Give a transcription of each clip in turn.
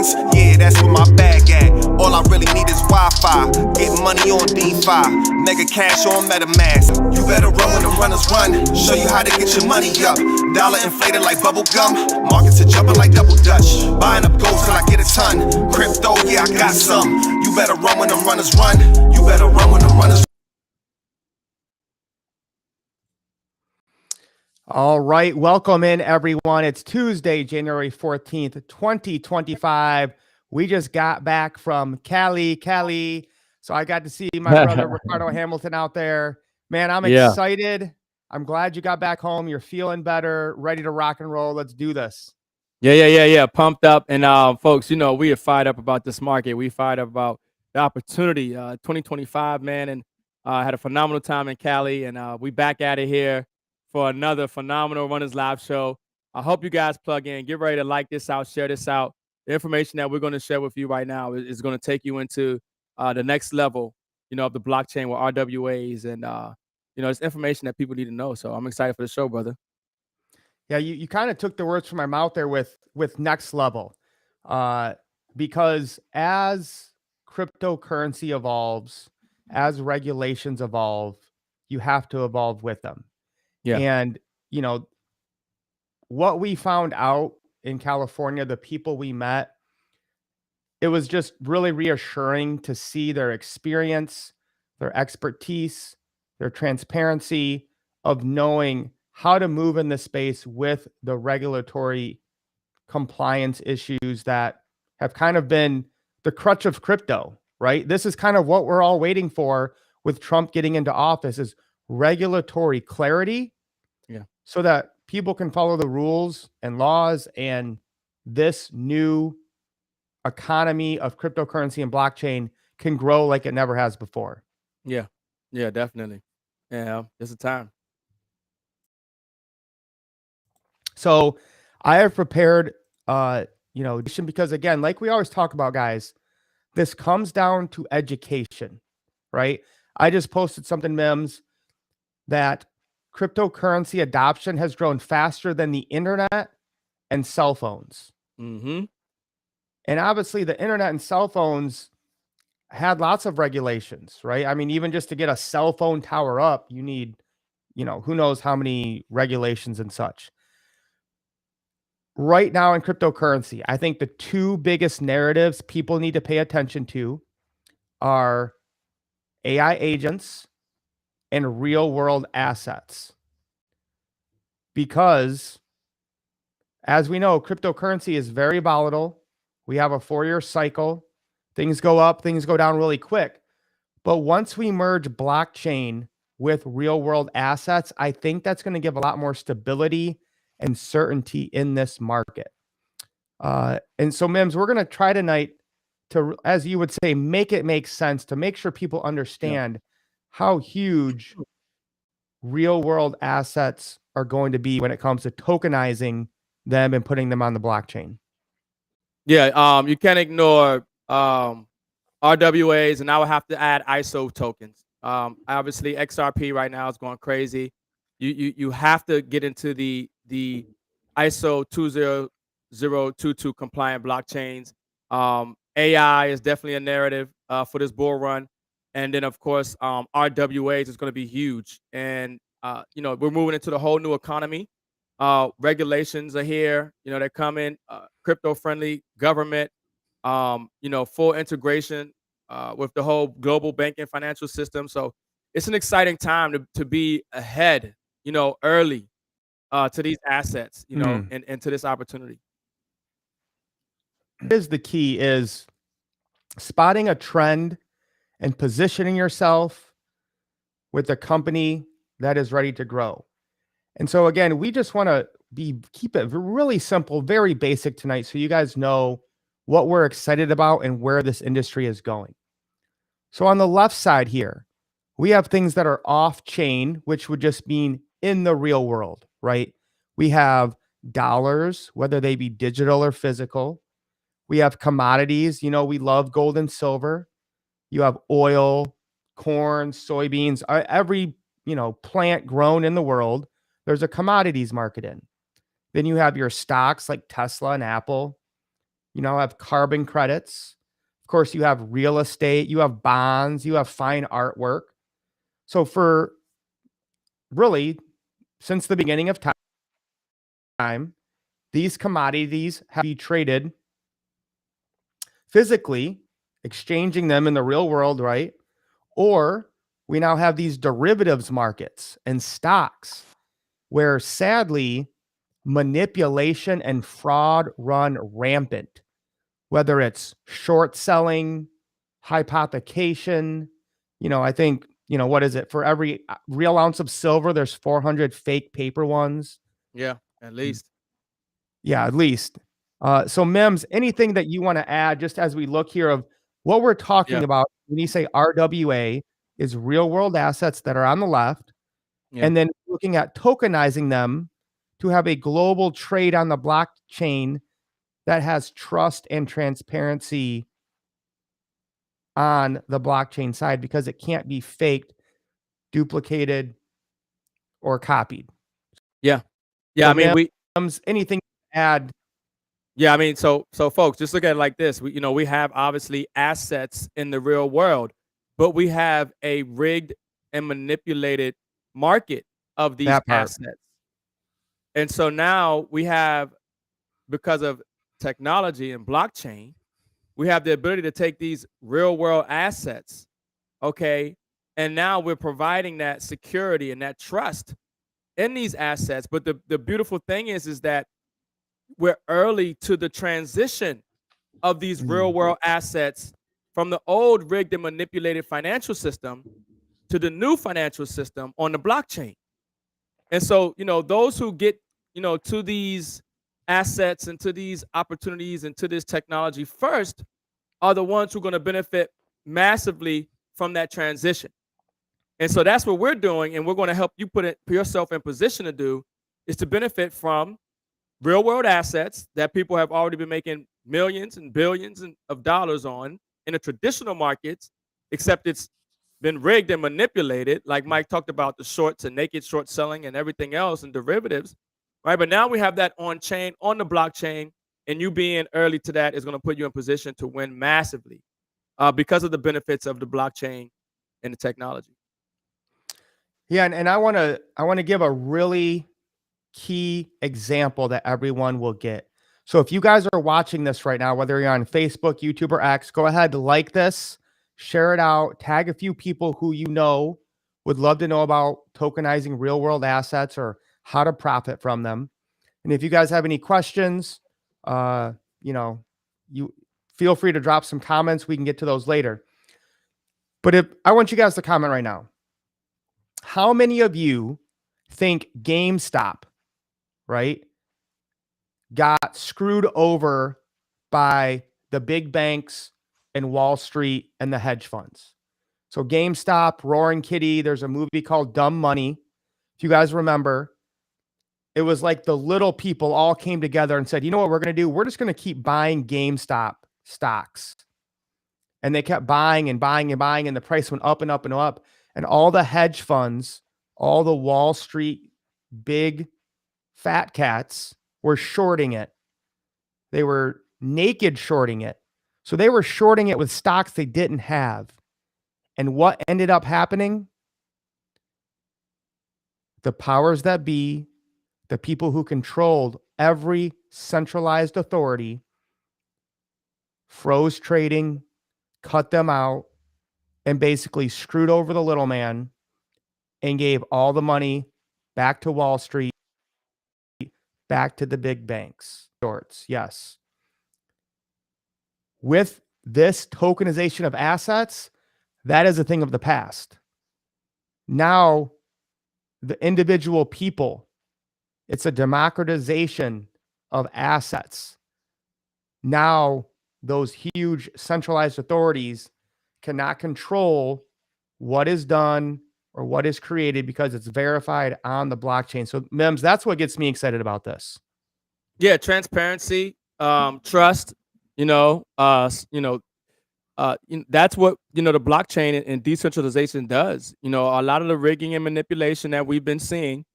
coins, yeah, that's where my bag at. All I really need is Wi-Fi, get money on DeFi, mega cash on M.I.M.S. You better run when the runners run, show you how to get your money up. Dollar inflated like bubble gum, markets are jumping like double dutch. Buying up gold till I get a ton, crypto, yeah, I got some. You better run when the runners run, you better run when the runners run. All right, welcome in everyone. It's Tuesday, January 14th, 2025. We just got back from Cali. So I got to see my brother Ricardo Hamilton out there. Man, I'm excited. I'm glad you got back home. You're feeling better, ready to rock and roll. Let's do this. Yeah. Pumped up. And folks, you know, we are fired up about this market. We fired up about the opportunity. 2025, man, and had a phenomenal time in Cali, and we back at it here for another phenomenal Runners Live show. I hope you guys plug in. Get ready to like this out, share this out. The information that we're going to share with you right now is going to take you into the next level, you know, of the blockchain with RWAs, and you know, it's information that people need to know. So I'm excited for the show, brother. Yeah, you kind of took the words from my mouth there with next level, because as cryptocurrency evolves, as regulations evolve, you have to evolve with them. Yeah. And, you know, what we found out in California, the people we met, it was just really reassuring to see their experience, their expertise, their transparency of knowing how to move in the space with the regulatory compliance issues that have kind of been the crutch of crypto, right? This is kind of what we're all waiting for with Trump getting into office, is regulatory clarity. Yeah. So that people can follow the rules and laws, and this new economy of cryptocurrency and blockchain can grow like it never has before. Yeah, definitely. Yeah, it's a time. So I have prepared, you know, because again, like we always talk about, guys, this comes down to education, right? I just posted something, M.I.M.S, that cryptocurrency adoption has grown faster than the internet and cell phones. Mm-hmm. And obviously the internet and cell phones had lots of regulations, right? I mean, even just to get a cell phone tower up, you need, you know, who knows how many regulations and such. Right now in cryptocurrency, I think the two biggest narratives people need to pay attention to are AI agents and real world assets. Because as we know, cryptocurrency is very volatile. We have a 4-year cycle. Things go up, things go down really quick. But once we merge blockchain with real world assets, I think that's going to give a lot more stability and certainty in this market. And so, M.I.M.S, we're going to try tonight to, as you would say, make it make sense, to make sure people understand how huge real world assets are going to be when it comes to tokenizing them and putting them on the blockchain. Yeah, you can't ignore RWAs, and I would have to add ISO tokens. Obviously XRP right now is going crazy. You have to get into the ISO 20022 compliant blockchains. AI is definitely a narrative for this bull run, and then of course RWAs is going to be huge. And you know, we're moving into the whole new economy. Regulations are here. You know, they're coming. Crypto friendly government. You know, full integration with the whole global banking financial system. So it's an exciting time to be ahead, you know, early to these assets, you know, and to this opportunity. Is the key is spotting a trend and positioning yourself with a company that is ready to grow. And so again, we just want to keep it really simple, very basic tonight, so you guys know what we're excited about and where this industry is going. So on the left side here, we have things that are off chain, which would just mean in the real world, right? We have dollars, whether they be digital or physical. We have commodities. You know, we love gold and silver. You have oil, corn, soybeans, every, you know, plant grown in the world. There's a commodities market in. Then you have your stocks like Tesla and Apple. You now have carbon credits. Of course, you have real estate, you have bonds, you have fine artwork. So for really, since the beginning of time, these commodities have to be traded physically, exchanging them in the real world, right? Or we now have these derivatives markets and stocks where sadly manipulation and fraud run rampant, whether it's short selling, hypothecation. I think, what is it? For every real ounce of silver, there's 400 fake paper ones. Yeah, at least. Yeah, at least. So M.I.M.S, anything that you want to add just as we look here of what we're talking Yeah. about when you say RWA is real world assets that are on the left, Yeah. and then looking at tokenizing them to have a global trade on the blockchain that has trust and transparency on the blockchain side because it can't be faked, duplicated, or copied. Yeah. Yeah. So I mean, M.I.M.S, anything to add? Yeah, I mean, so folks, just look at it like this. We have obviously assets in the real world, but we have a rigged and manipulated market of these That part. assets. And so now we have, because of technology and blockchain, we have the ability to take these real world assets, okay, and now we're providing that security and that trust in these assets. But the beautiful thing is that we're early to the transition of these real world assets from the old rigged and manipulated financial system to the new financial system on the blockchain. And so, those who get, to these assets and to these opportunities and to this technology first are the ones who are going to benefit massively from that transition. And so that's what we're doing. And we're going to help you put yourself in position to do is to benefit from real world assets that people have already been making millions and billions of dollars on in the traditional markets, except it's been rigged and manipulated. Like Mike talked about the shorts and naked short selling and everything else and derivatives, right? But now we have that on chain, on the blockchain, and you being early to that is going to put you in position to win massively because of the benefits of the blockchain and the technology. Yeah, and I want to give a really key example that everyone will get. So if you guys are watching this right now, whether you're on Facebook, YouTube, or X, go ahead, like this, share it out, tag a few people who you know would love to know about tokenizing real world assets or how to profit from them. And if you guys have any questions, you feel free to drop some comments. We can get to those later. But if I want you guys to comment right now, how many of you think GameStop, right, got screwed over by the big banks and Wall Street and the hedge funds? So GameStop, Roaring Kitty, there's a movie called Dumb Money. If you guys remember, it was like the little people all came together and said, you know what we're going to do? We're just going to keep buying GameStop stocks. And they kept buying and buying and buying, and the price went up and up and up. And all the hedge funds, all the Wall Street big fat cats were shorting it. They were naked shorting it. So they were shorting it with stocks they didn't have. And what ended up happening? The powers that be, the people who controlled every centralized authority, froze trading, cut them out, and basically screwed over the little man and gave all the money back to Wall Street, back to the big banks. Shorts, yes. With this tokenization of assets, that is a thing of the past. Now, the individual people, it's a democratization of assets. Now, those huge centralized authorities cannot control what is done or what is created because it's verified on the blockchain. So M.I.M.S, that's what gets me excited about this. Yeah, transparency, trust, that's what the blockchain and decentralization does. A lot of the rigging and manipulation that we've been seeing,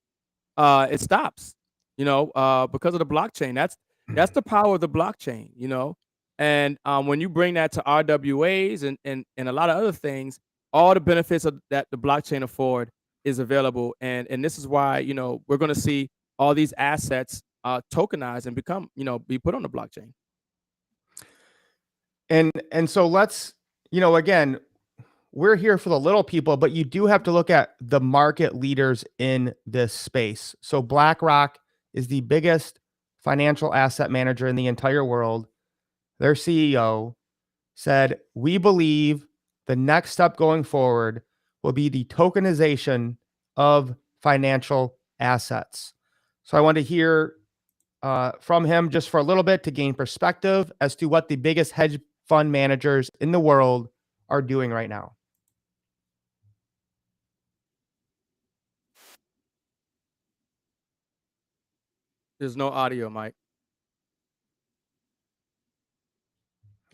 it stops. Because of the blockchain. That's the power of the blockchain. And when you bring that to RWAs and a lot of other things, all the benefits that the blockchain afford is available. And this is why, we're going to see all these assets tokenized and become, be put on the blockchain. And so let's, again, we're here for the little people, but you do have to look at the market leaders in this space. So BlackRock is the biggest financial asset manager in the entire world. Their CEO said, "We believe the next step going forward will be the tokenization of financial assets." So I want to hear from him just for a little bit to gain perspective as to what the biggest hedge fund managers in the world are doing right now. There's no audio, Mike.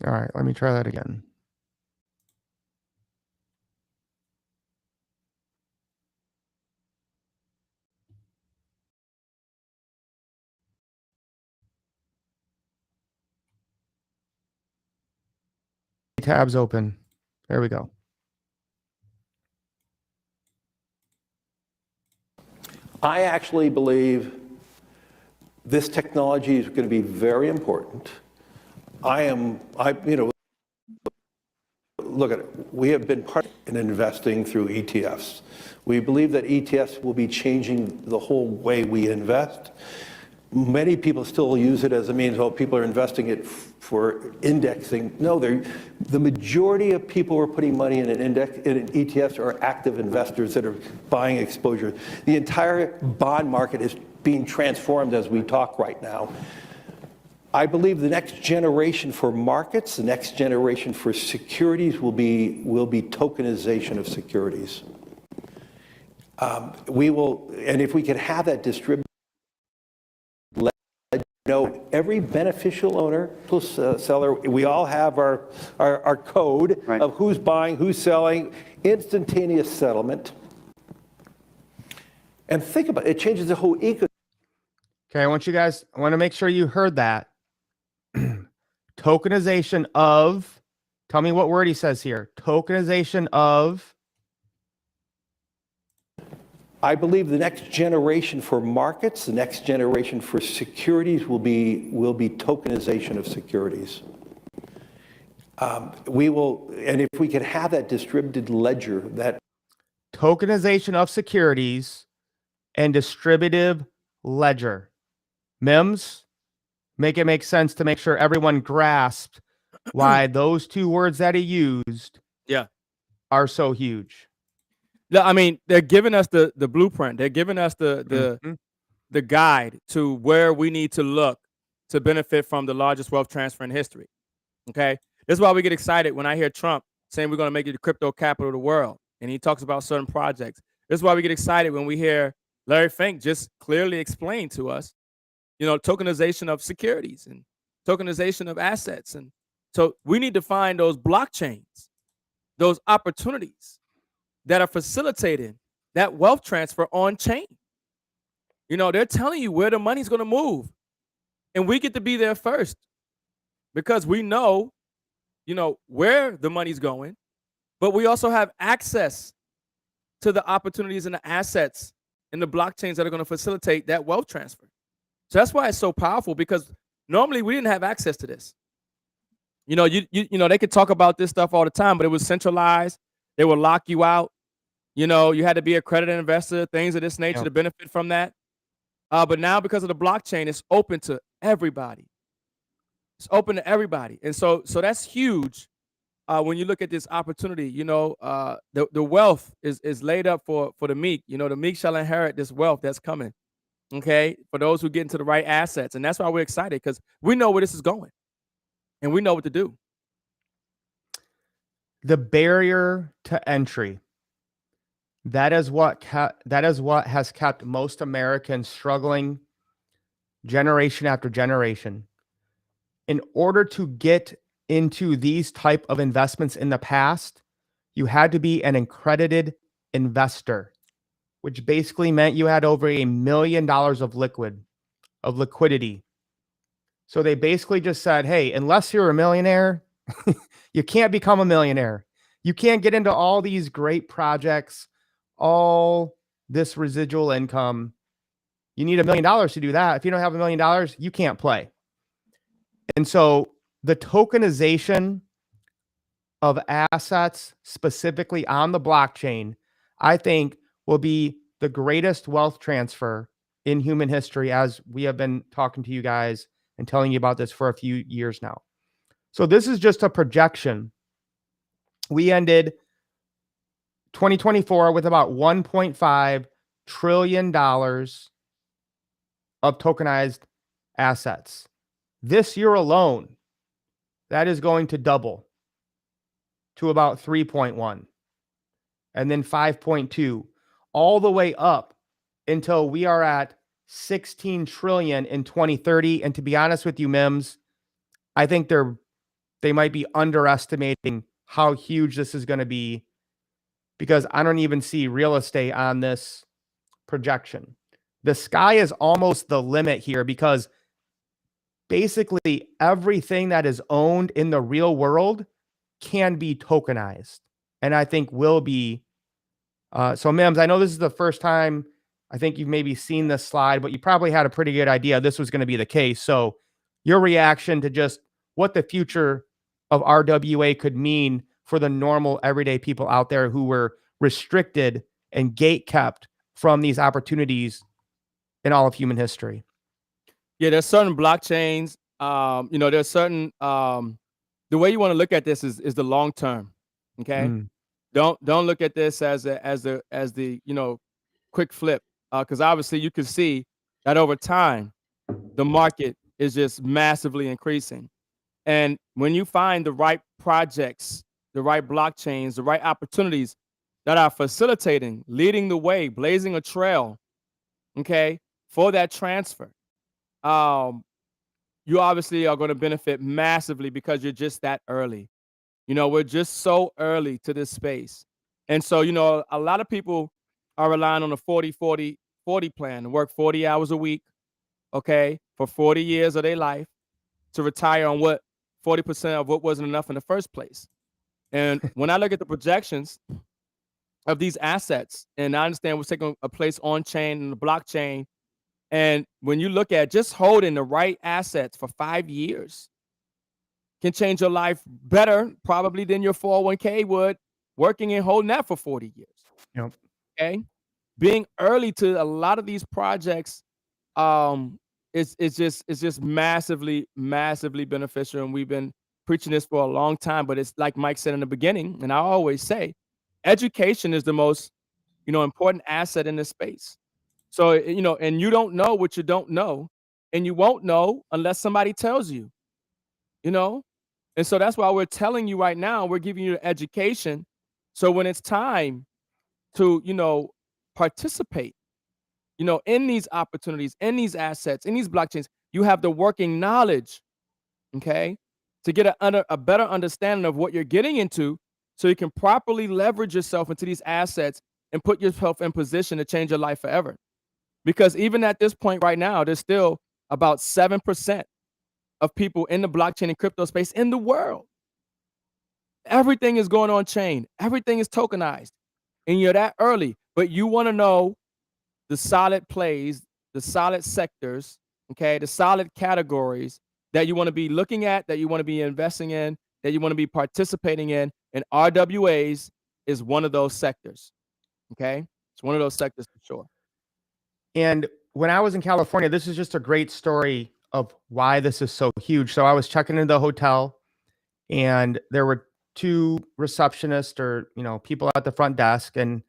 All right, let me try that again. Tabs open. There we go. I actually believe this technology is going to be very important. Look at it. We have been part in investing through ETFs. We believe that ETFs will be changing the whole way we invest. Many people still use it as a means, people are investing it for indexing. No, the majority of people who are putting money in in ETFs are active investors that are buying exposure. The entire bond market is being transformed as we talk right now. I believe the next generation for markets, the next generation for securities will be tokenization of securities. And if we could have that distributed, every beneficial owner, seller, we all have our code of who's buying, who's selling, instantaneous settlement. And think about it, it changes the whole ecosystem. Okay, I want to make sure you heard that. Tokenization of, tell me what word he says here. Tokenization of. I believe the next generation for markets, the next generation for securities will be tokenization of securities. And if we could have that distributed ledger, that Tokenization of securities and distributive ledger. M.I.M.S, make it make sense to make sure everyone grasped why those two words that he used are so huge. I mean, they're giving us the blueprint. They're giving us the guide to where we need to look to benefit from the largest wealth transfer in history. Okay, this is why we get excited when I hear Trump saying we're going to make it the crypto capital of the world, and he talks about certain projects. This is why we get excited when we hear Larry Fink just clearly explain to us, tokenization of securities and tokenization of assets. And so we need to find those blockchains, those opportunities that are facilitating that wealth transfer on chain. They're telling you where the money's going to move, and we get to be there first because we know, where the money's going, but we also have access to the opportunities and the assets and the blockchains that are going to facilitate that wealth transfer. So that's why it's so powerful, because normally we didn't have access to this. They could talk about this stuff all the time, but it was centralized. They would lock you out. You had to be a accredited investor, things of this nature to benefit from that. But now, because of the blockchain, it's open to everybody. It's open to everybody. And so that's huge. When you look at this opportunity, the wealth is laid up for the meek. The meek shall inherit this wealth that's coming. Okay, for those who get into the right assets. And that's why we're excited, because we know where this is going and we know what to do. The barrier to entry. That is what has kept most Americans struggling generation after generation. In order to get into these type of investments in the past, you had to be an accredited investor, which basically meant you had over $1 million of liquidity. So they basically just said, hey, unless you're a millionaire, you can't become a millionaire. You can't get into all these great projects, all this residual income. You need $1 million to do that. If you don't have $1 million, you can't play. And so the tokenization of assets specifically on the blockchain, I think will be the greatest wealth transfer in human history, as we have been talking to you guys and telling you about this for a few years now. So this is just a projection. We ended 2024 with about $1.5 trillion of tokenized assets. This year alone, that is going to double to about 3.1 and then 5.2, all the way up until we are at 16 trillion in 2030. And to be honest with you, M.I.M.S, I think they might be underestimating how huge this is going to be, because I don't even see real estate on this projection. The sky is almost the limit here, because basically everything that is owned in the real world can be tokenized, and I think will be. So M.I.M.S, I know this is the first time I think you've maybe seen this slide, but you probably had a pretty good idea this was going to be the case. So your reaction to just what the future of RWA could mean for the normal everyday people out there who were restricted and gate kept from these opportunities in all of human history. Yeah, there's certain blockchains. There's certain the way you want to look at this is the long term. Okay. Don't look at this as the quick flip, because obviously you can see that over time the market is just massively increasing. And when you find the right projects, the right blockchains, the right opportunities that are facilitating, leading the way, blazing a trail, okay, for that transfer, you obviously are going to benefit massively, because you're just that early. We're just so early to this space. And so, a lot of people are relying on the 40-40-40 plan to work 40 hours a week, okay, for 40 years of their life, to retire on what 40% of what wasn't enough in the first place. And when I look at the projections of these assets, and I understand what's taking a place on chain and the blockchain, and when you look at just holding the right assets for 5 years can change your life better probably than your 401k would working and holding that for 40 years. Yep. Okay. Being early to a lot of these projects it's just massively beneficial, and we've been preaching this for a long time. But it's like Mike said in the beginning, and I always say, education is the most important asset in this space. So and you don't know what you don't know, and you won't know unless somebody tells you. And so that's why we're telling you right now, we're giving you education, so when it's time to participate in these opportunities, in these assets, in these blockchains, you have the working knowledge, okay, to get a better understanding of what you're getting into, so you can properly leverage yourself into these assets and put yourself in position to change your life forever. Because even at this point right now, there's still about 7% of people in the blockchain and crypto space in the world. Everything is going on chain. Everything is tokenized. And you're that early, but you want to know the solid plays, the solid sectors, okay, the solid categories that you want to be looking at, that you want to be investing in, that you want to be participating in, and RWAs is one of those sectors, okay? It's one of those sectors for sure. And when I was in California, this is just a great story of why this is so huge. So I was checking into the hotel, and there were two receptionists, or people at the front desk, and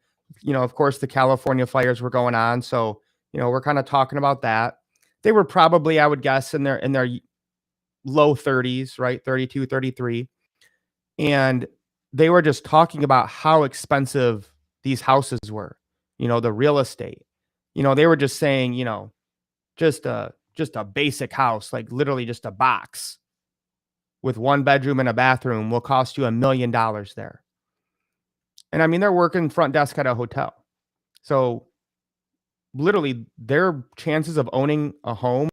of course the California fires were going on, so we're kind of talking about that. They were probably, I would guess, in their low 30s, right? 32, 33. And they were just talking about how expensive these houses were, the real estate. They were just saying, just a basic house, like literally just a box with 1 bedroom and a bathroom will cost you $1 million there. And I mean, they're working front desk at a hotel. So literally their chances of owning a home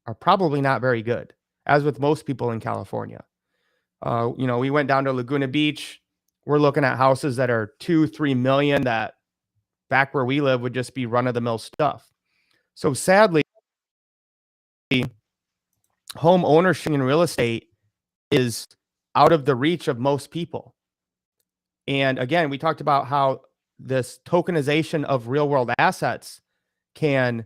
are probably not very good. as with most people in California. We went down to Laguna Beach. We're looking at houses that are 2-3 million that back where we live would just be run of the mill stuff. So sadly, home ownership in real estate is out of the reach of most people. And again, we talked about how this tokenization of real world assets can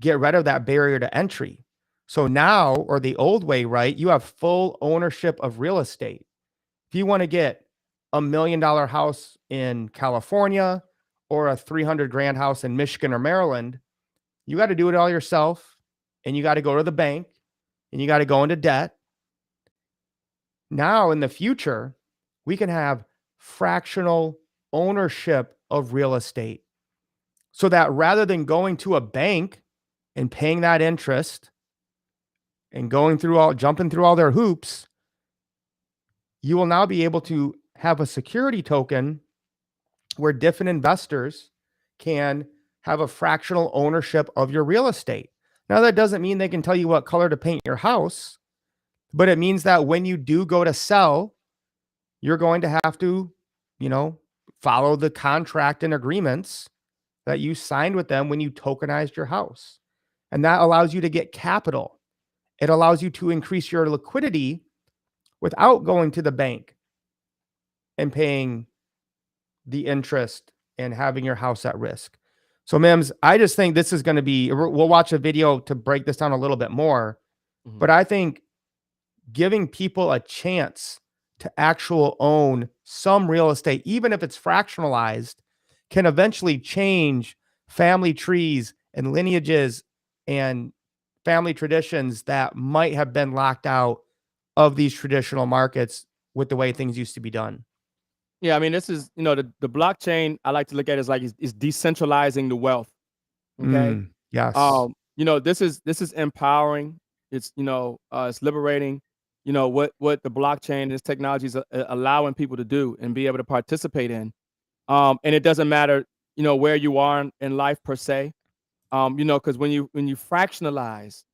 get rid of that barrier to entry. So now, or the old way, right, you have full ownership of real estate. If you want to get $1 million house in California or a 300 grand house in Michigan or Maryland, you got to do it all yourself, and you got to go to the bank, and you got to go into debt. Now in the future, we can have fractional ownership of real estate, so that rather than going to a bank and paying that interest and jumping through all their hoops, you will now be able to have a security token where different investors can have a fractional ownership of your real estate. Now, that doesn't mean they can tell you what color to paint your house, but it means that when you do go to sell, you're going to have to, follow the contract and agreements that you signed with them when you tokenized your house. And that allows you to get capital. It allows you to increase your liquidity without going to the bank and paying the interest and having your house at risk. So, M.I.M.S, I just think this is going to be, we'll watch a video to break this down a little bit more, but I think giving people a chance to actually own some real estate, even if it's fractionalized, can eventually change family trees and lineages and family traditions that might have been locked out of these traditional markets with the way things used to be done. Yeah, I mean, this is, the blockchain, I like to look at it as like it's decentralizing the wealth. Okay. Yes. This is empowering. It's, it's liberating, what the blockchain, this technology is allowing people to do and be able to participate in. And it doesn't matter, where you are in life per se. Because when you fractionalize,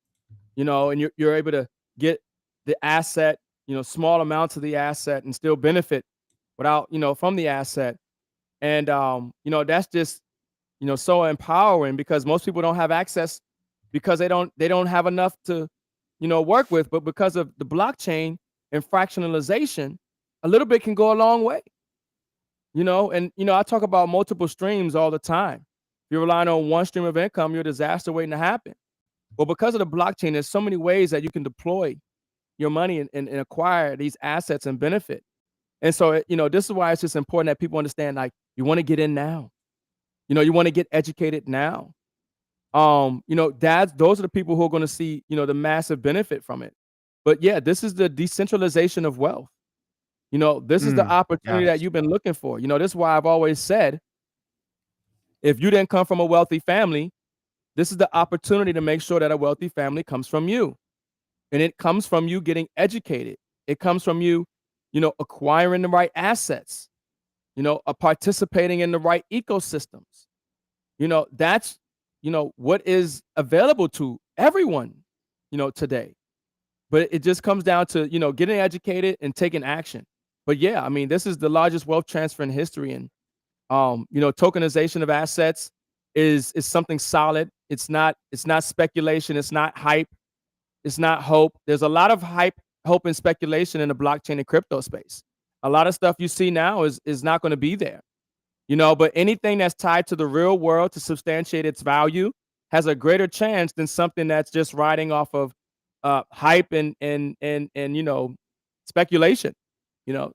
and you're able to get the asset, small amounts of the asset and still benefit without, from the asset. And, that's just, so empowering, because most people don't have access because they don't have enough to, work with. But because of the blockchain and fractionalization, a little bit can go a long way. And I talk about multiple streams all the time. If you're relying on one stream of income, you're a disaster waiting to happen. Well, because of the blockchain, there's so many ways that you can deploy your money and acquire these assets and benefit. And so, this is why it's just important that people understand, like, you want to get in now. You want to get educated now. Those are the people who are going to see, the massive benefit from it. But yeah, this is the decentralization of wealth. This is the opportunity that you've been looking for. This is why I've always said, if you didn't come from a wealthy family, this is the opportunity to make sure that a wealthy family comes from you. And it comes from you getting educated. It comes from you, acquiring the right assets, participating in the right ecosystems. That's, what is available to everyone, today. But it just comes down to, getting educated and taking action. But yeah, I mean, this is the largest wealth transfer in history. And, tokenization of assets is something solid. It's not speculation. It's not hype. It's not hope. There's a lot of hype, hope, and speculation in the blockchain and crypto space. A lot of stuff you see now is not going to be there. But anything that's tied to the real world to substantiate its value has a greater chance than something that's just riding off of hype and speculation.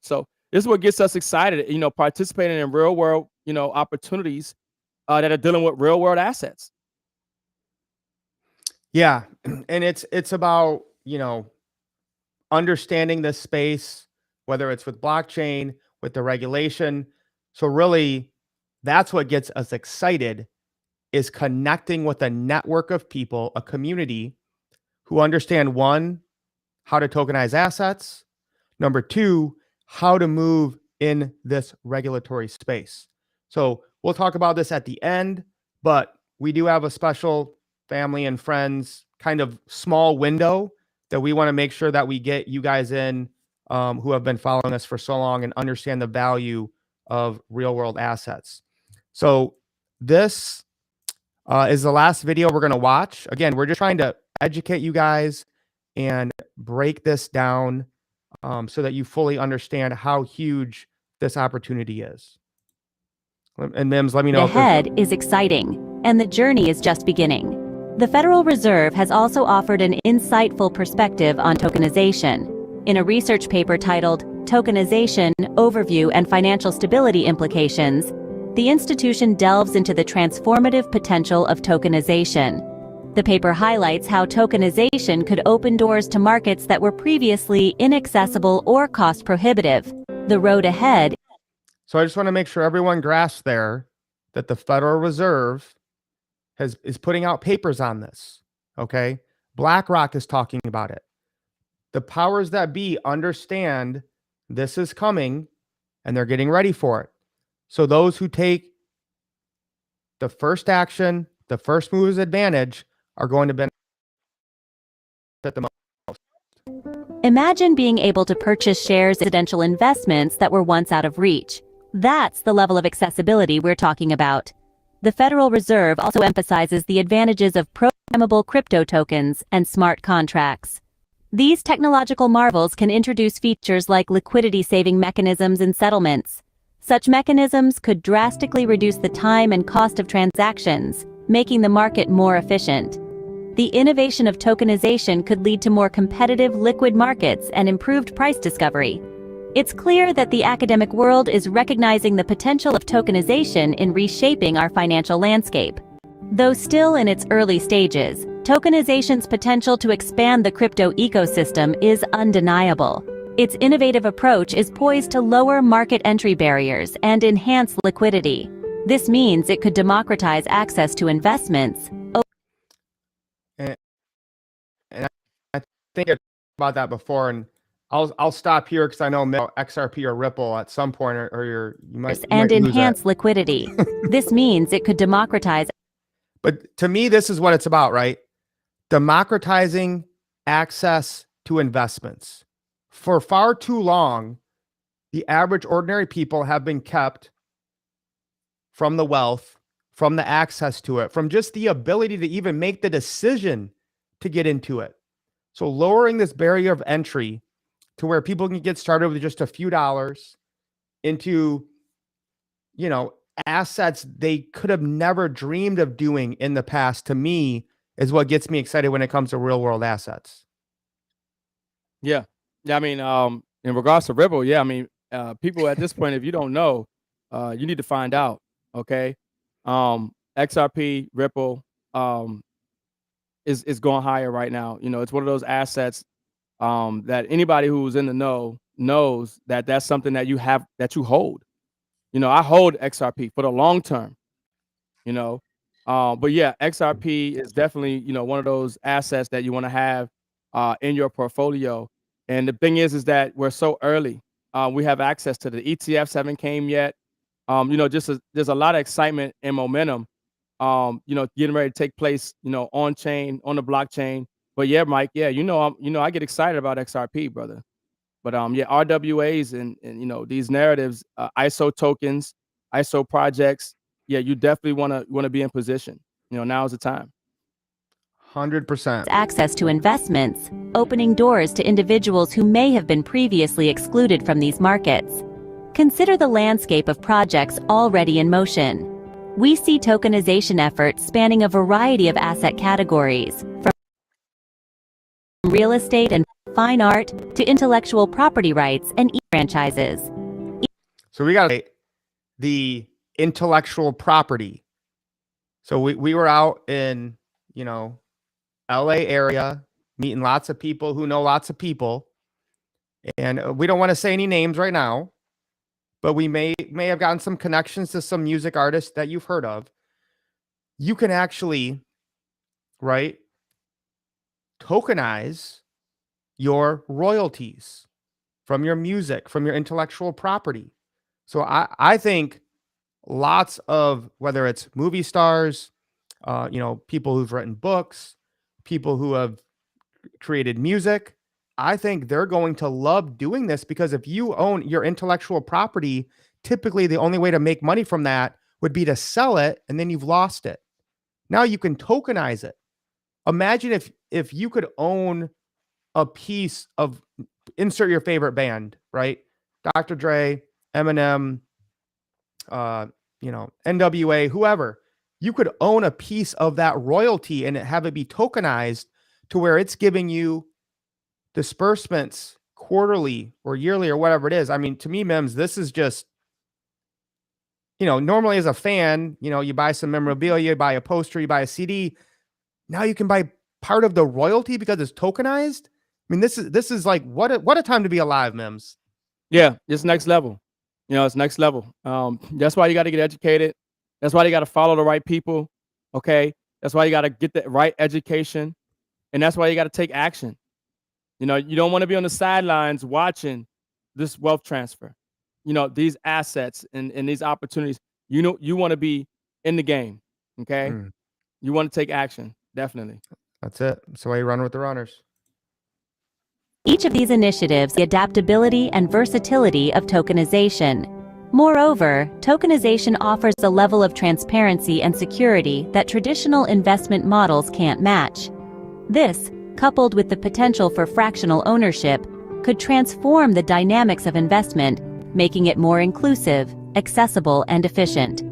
So this is what gets us excited. Participating in real world opportunities that are dealing with real world assets. Yeah, and it's about understanding this space, whether it's with blockchain, with the regulation. So really, that's what gets us excited, is connecting with a network of people, a community who understand, one, how to tokenize assets, number two, how to move in this regulatory space. So we'll talk about this at the end, but we do have a special family and friends kind of small window that we want to make sure that we get you guys in who have been following us for so long and understand the value of real world assets. So this is the last video we're going to watch. Again, we're just trying to educate you guys and break this down so that you fully understand how huge this opportunity is. And Mims, let me know. Ahead is exciting, and the journey is just beginning. The Federal Reserve has also offered an insightful perspective on tokenization. In a research paper titled Tokenization, Overview and Financial Stability Implications, the institution delves into the transformative potential of tokenization. The paper highlights how tokenization could open doors to markets that were previously inaccessible or cost prohibitive. The road ahead. So I just want to make sure everyone grasps there that the Federal Reserve is putting out papers on this. Okay. BlackRock is talking about it. The powers that be understand this is coming and they're getting ready for it. So those who take the first action, the first mover's advantage, are going to benefit the most. Imagine being able to purchase shares in residential investments that were once out of reach. That's the level of accessibility we're talking about. The Federal Reserve also emphasizes the advantages of programmable crypto tokens and smart contracts. These technological marvels can introduce features like liquidity-saving mechanisms in settlements. Such mechanisms could drastically reduce the time and cost of transactions, making the market more efficient. The innovation of tokenization could lead to more competitive liquid markets and improved price discovery. It's clear that the academic world is recognizing the potential of tokenization in reshaping our financial landscape. Though still in its early stages, tokenization's potential to expand the crypto ecosystem is undeniable. Its innovative approach is poised to lower market entry barriers and enhance liquidity. This means it could democratize access to investments. And I think about that before, and I'll stop here because I know XRP or Ripple at some point, or you might and lose enhance liquidity. This means it could democratize. But to me, this is what it's about, right? Democratizing access to investments. For far too long, the average ordinary people have been kept from the wealth, from the access to it, from just the ability to even make the decision to get into it. So lowering this barrier of entry to where people can get started with just a few dollars into, assets they could have never dreamed of doing in the past, to me, is what gets me excited when it comes to real world assets. Yeah. Yeah. I mean, in regards to Ripple, yeah, I mean, people at this point, if you don't know, you need to find out. Okay. XRP, Ripple, is going higher right now. It's one of those assets that anybody who's in the know knows that that's something that you hold. I hold XRP for the long term. But yeah, XRP is definitely one of those assets that you want to have in your portfolio. And the thing is that we're so early. We have access to the ETFs haven't came yet. There's a lot of excitement and momentum. Getting ready to take place. On chain, on the blockchain. But yeah, Mike. Yeah, I get excited about XRP, brother. But yeah, RWAs and these narratives, ISO tokens, ISO projects. Yeah, you definitely want to be in position. Now is the time. 100%. Access to investments, opening doors to individuals who may have been previously excluded from these markets. Consider the landscape of projects already in motion. We see tokenization efforts spanning a variety of asset categories, from real estate and fine art to intellectual property rights and franchises. So we got the intellectual property. So we were out in, LA area, meeting lots of people who know lots of people. And we don't want to say any names right now, but we may have gotten some connections to some music artists that you've heard of. You can actually, right, tokenize your royalties from your music, from your intellectual property. So I think lots of, whether it's movie stars, people who've written books, people who have created music. I think they're going to love doing this because if you own your intellectual property, typically the only way to make money from that would be to sell it, and then you've lost it. Now you can tokenize it. Imagine if you could own a piece of, insert your favorite band, right? Dr. Dre, Eminem, NWA, whoever. You could own a piece of that royalty and have it be tokenized to where it's giving you disbursements quarterly or yearly or whatever it is. I mean, to me, M.I.M.S, this is just, normally as a fan, you buy some memorabilia, you buy a poster, you buy a CD. Now you can buy part of the royalty because it's tokenized. I mean, this is like, what a time to be alive, M.I.M.S. Yeah, it's next level. It's next level. That's why you got to get educated. That's why you got to follow the right people. Okay. That's why you got to get the right education. And that's why you got to take action. You don't want to be on the sidelines watching this wealth transfer, these assets and these opportunities. You want to be in the game. Okay. You want to take action. Definitely. That's it. That's why you run with the runners. Each of these initiatives, the adaptability and versatility of tokenization. Moreover, tokenization offers a level of transparency and security that traditional investment models can't match. This, coupled with the potential for fractional ownership, could transform the dynamics of investment, making it more inclusive, accessible, and efficient.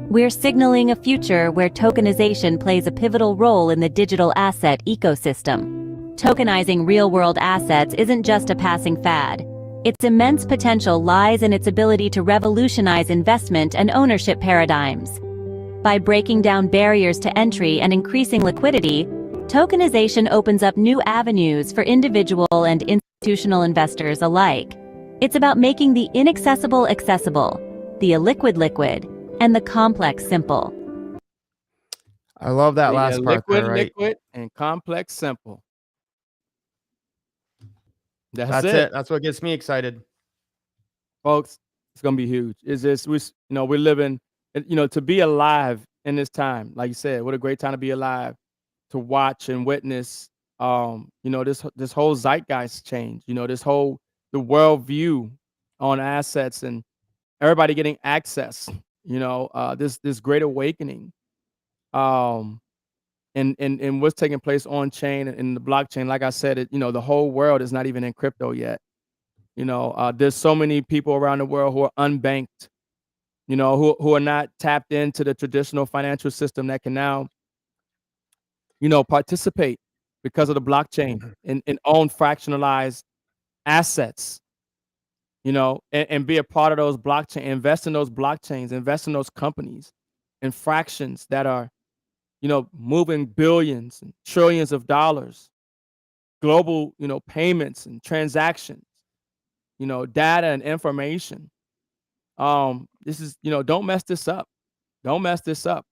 We're signaling a future where tokenization plays a pivotal role in the digital asset ecosystem. Tokenizing real-world assets isn't just a passing fad. Its immense potential lies in its ability to revolutionize investment and ownership paradigms. By breaking down barriers to entry and increasing liquidity, tokenization opens up new avenues for individual and institutional investors alike. It's about making the inaccessible accessible, the illiquid liquid, and the complex simple. I love that last part there, right? Liquid, and complex simple. That's it. That's what gets me excited. Folks, it's going to be huge. It's just, we're living, to be alive in this time. Like you said, what a great time to be alive, to watch and witness, this whole zeitgeist change, the world view on assets and everybody getting access, this great awakening, and what's taking place on chain and in the blockchain. Like I said, the whole world is not even in crypto yet. There's so many people around the world who are unbanked, who are not tapped into the traditional financial system that can now, participate because of the blockchain and own fractionalized assets, and be a part of those blockchain, invest in those blockchains, invest in those companies and fractions that are, moving billions and trillions of dollars, global, payments and transactions, data and information. This is, don't mess this up. Don't mess this up.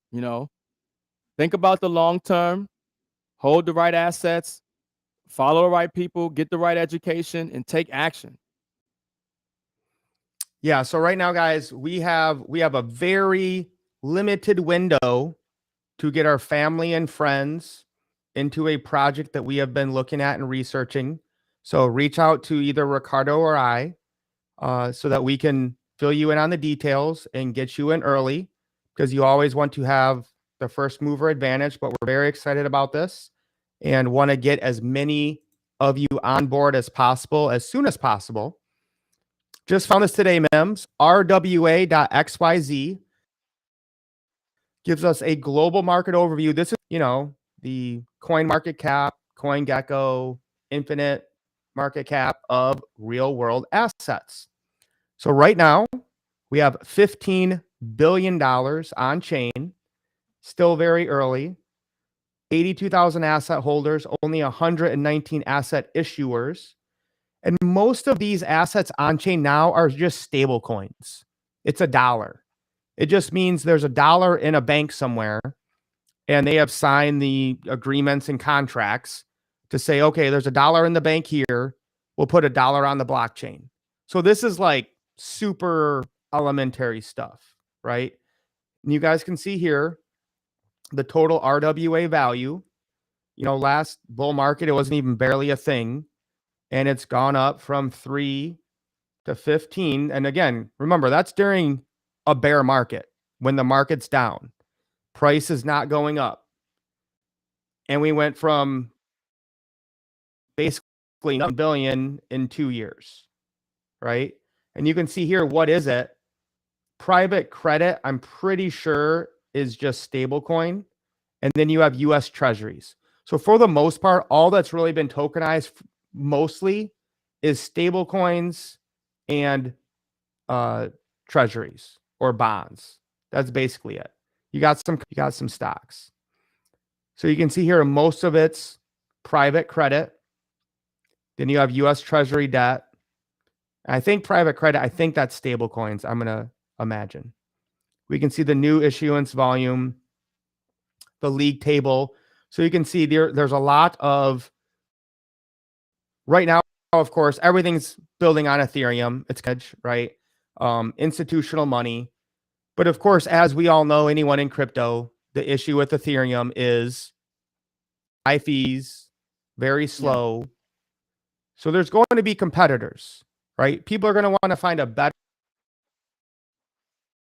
Think about the long term, hold the right assets, follow the right people, get the right education, and take action. Yeah. So right now, guys, we have a very limited window to get our family and friends into a project that we have been looking at and researching. So reach out to either Ricardo or I, so that we can fill you in on the details and get you in early, because you always want to have the first mover advantage. But we're very excited about this and want to get as many of you on board as possible, as soon as possible. Just found this today, M.I.M.S. RWA.xyz gives us a global market overview. This is, the coin market cap, CoinGecko, infinite market cap of real world assets. So right now we have $15 billion on chain, still very early, 82,000 asset holders, only 119 asset issuers. And most of these assets on chain now are just stable coins. It's $1. It just means there's $1 in a bank somewhere, and they have signed the agreements and contracts to say, okay, there's $1 in the bank here. We'll put $1 on the blockchain. So this is like super elementary stuff, right? And you guys can see here the total RWA value. last bull market, it wasn't even barely a thing. And it's gone up from 3 to 15. And again, remember, that's during a bear market when the market's down. Price is not going up. And we went from basically 9 billion in 2 years, right? And you can see here, what is it? Private credit, I'm pretty sure, is just stablecoin. And then you have US treasuries. So for the most part, all that's really been tokenized mostly is stablecoins and treasuries or bonds. That's basically it. You got some stocks. So you can see here, most of it's private credit. Then you have US Treasury debt. And I think private credit, I think that's stable coins, I'm going to imagine. We can see the new issuance volume, the league table. So you can see there's a lot of, right now, of course, everything's building on Ethereum. It's hedge, right? Institutional money. But of course, as we all know, anyone in crypto, the issue with Ethereum is high fees, very slow. Yeah. So there's going to be competitors, right? People are going to want to find a better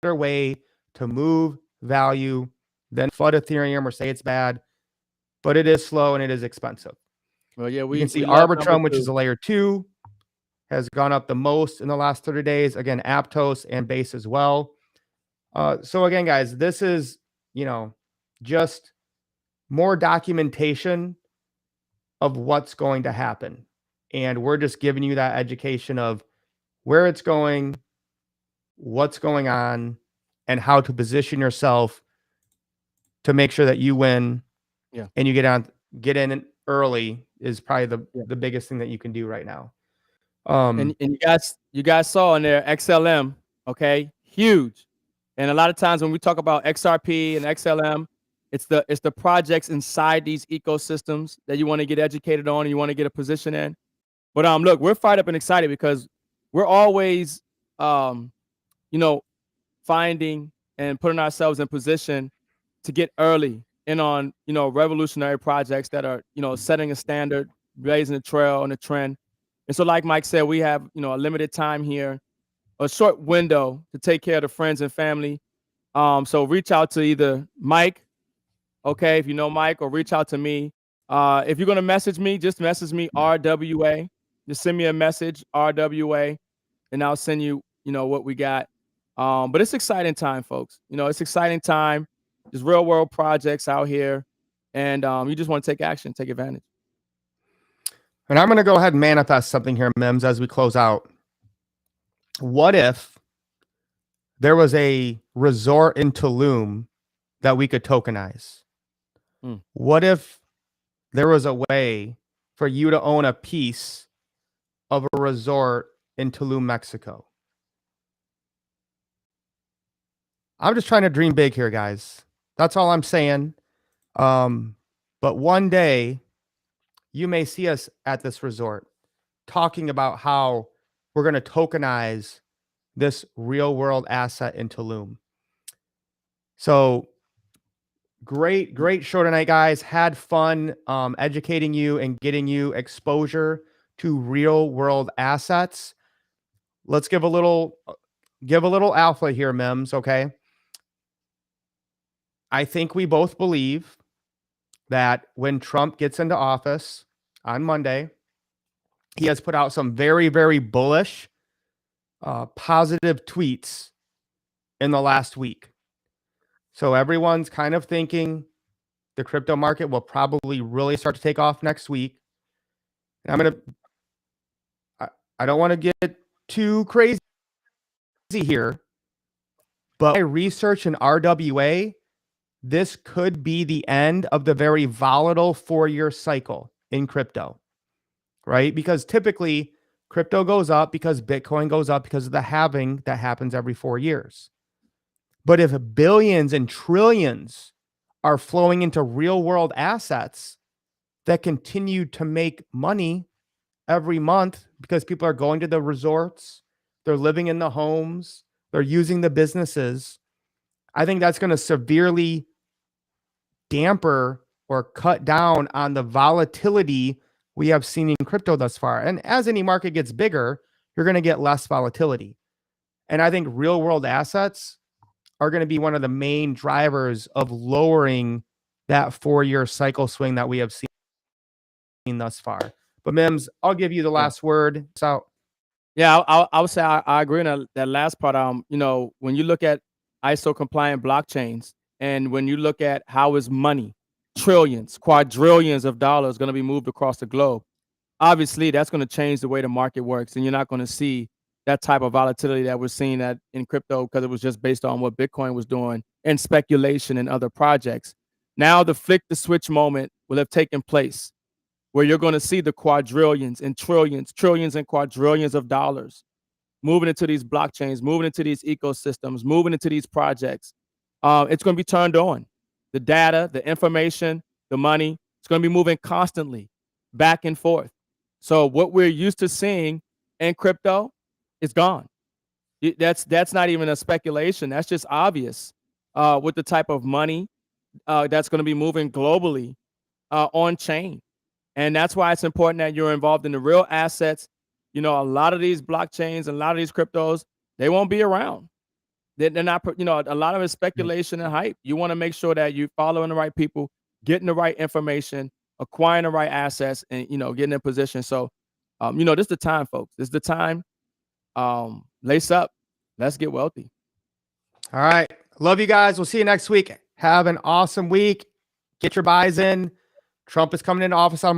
way to move value than flood Ethereum or say it's bad, but it is slow and it is expensive. Well, yeah, you can see Arbitrum, which is a layer 2, has gone up the most in the last 30 days. Again, Aptos and Base as well. So again, guys, this is, just more documentation of what's going to happen. And we're just giving you that education of where it's going, what's going on, and how to position yourself to make sure that you win. Yeah. And you get in early is probably the biggest thing that you can do right now. And you guys saw in there XLM, okay, huge. And a lot of times when we talk about XRP and XLM, it's the projects inside these ecosystems that you want to get educated on and you want to get a position in. But look, we're fired up and excited because we're always finding and putting ourselves in position to get early in on revolutionary projects that are setting a standard, blazing a trail and a trend. And so, like Mike said, we have a limited time here, a short window to take care of the friends and family. So reach out to either Mike, okay, if you know Mike, or reach out to me. If you're gonna message me, just message me RWA. Just send me a message RWA, and I'll send you what we got. But it's exciting time, folks. It's exciting time. There's real world projects out here, and you just want to take action, take advantage. And I'm going to go ahead and manifest something here, M.I.M.S, as we close out. What if there was a resort in Tulum that we could tokenize? What if there was a way for you to own a piece of a resort in Tulum, Mexico? I'm just trying to dream big here, guys. That's all I'm saying. But one day you may see us at this resort talking about how we're going to tokenize this real world asset in Tulum. So great show tonight, guys. Had fun educating you and getting you exposure to real world assets. Let's give a little alpha here, M.I.M.S, okay? I think we both believe that when Trump gets into office on Monday, he has put out some very, very bullish, positive tweets in the last week. So everyone's kind of thinking the crypto market will probably really start to take off next week. And I don't want to get too crazy here, but my research in RWA, this could be the end of the very volatile 4-year cycle in crypto, right? Because typically crypto goes up because Bitcoin goes up because of the halving that happens every 4 years. But if billions and trillions are flowing into real world assets that continue to make money every month because people are going to the resorts, they're living in the homes, they're using the businesses, I think that's going to severely damper or cut down on the volatility we have seen in crypto thus far. And as any market gets bigger, you're going to get less volatility. And I think real world assets are going to be one of the main drivers of lowering that 4-year cycle swing that we have seen thus far. But M.I.M.S, I'll give you the last word. So Yeah, I would say I agree on that last part. You know, when you look at ISO compliant blockchains, and when you look at how is money, trillions, quadrillions of dollars going to be moved across the globe, obviously that's going to change the way the market works, and you're not going to see that type of volatility that we're seeing in crypto, because it was just based on what Bitcoin was doing and speculation and other projects. Now the flick the switch moment will have taken place, where you're going to see the quadrillions and trillions and quadrillions of dollars moving into these blockchains, moving into these ecosystems, moving into these projects. It's going to be turned on. The data, the information, the money, it's going to be moving constantly back and forth. So what we're used to seeing in crypto is gone. That's not even a speculation. That's just obvious with the type of money that's going to be moving globally on chain. And that's why it's important that you're involved in the real assets. You know, a lot of these blockchains and a lot of these cryptos, they won't be around. They're not, you know, a lot of it's speculation and hype. You want to make sure that you're following the right people, getting the right information, acquiring the right assets, and, you know, getting in position. So, you know, this is the time, folks. This is the time. Lace up. Let's get wealthy. all right. Love you guys. We'll see you next week. Have an awesome week. Get your buys in. Trump is coming into office on Monday.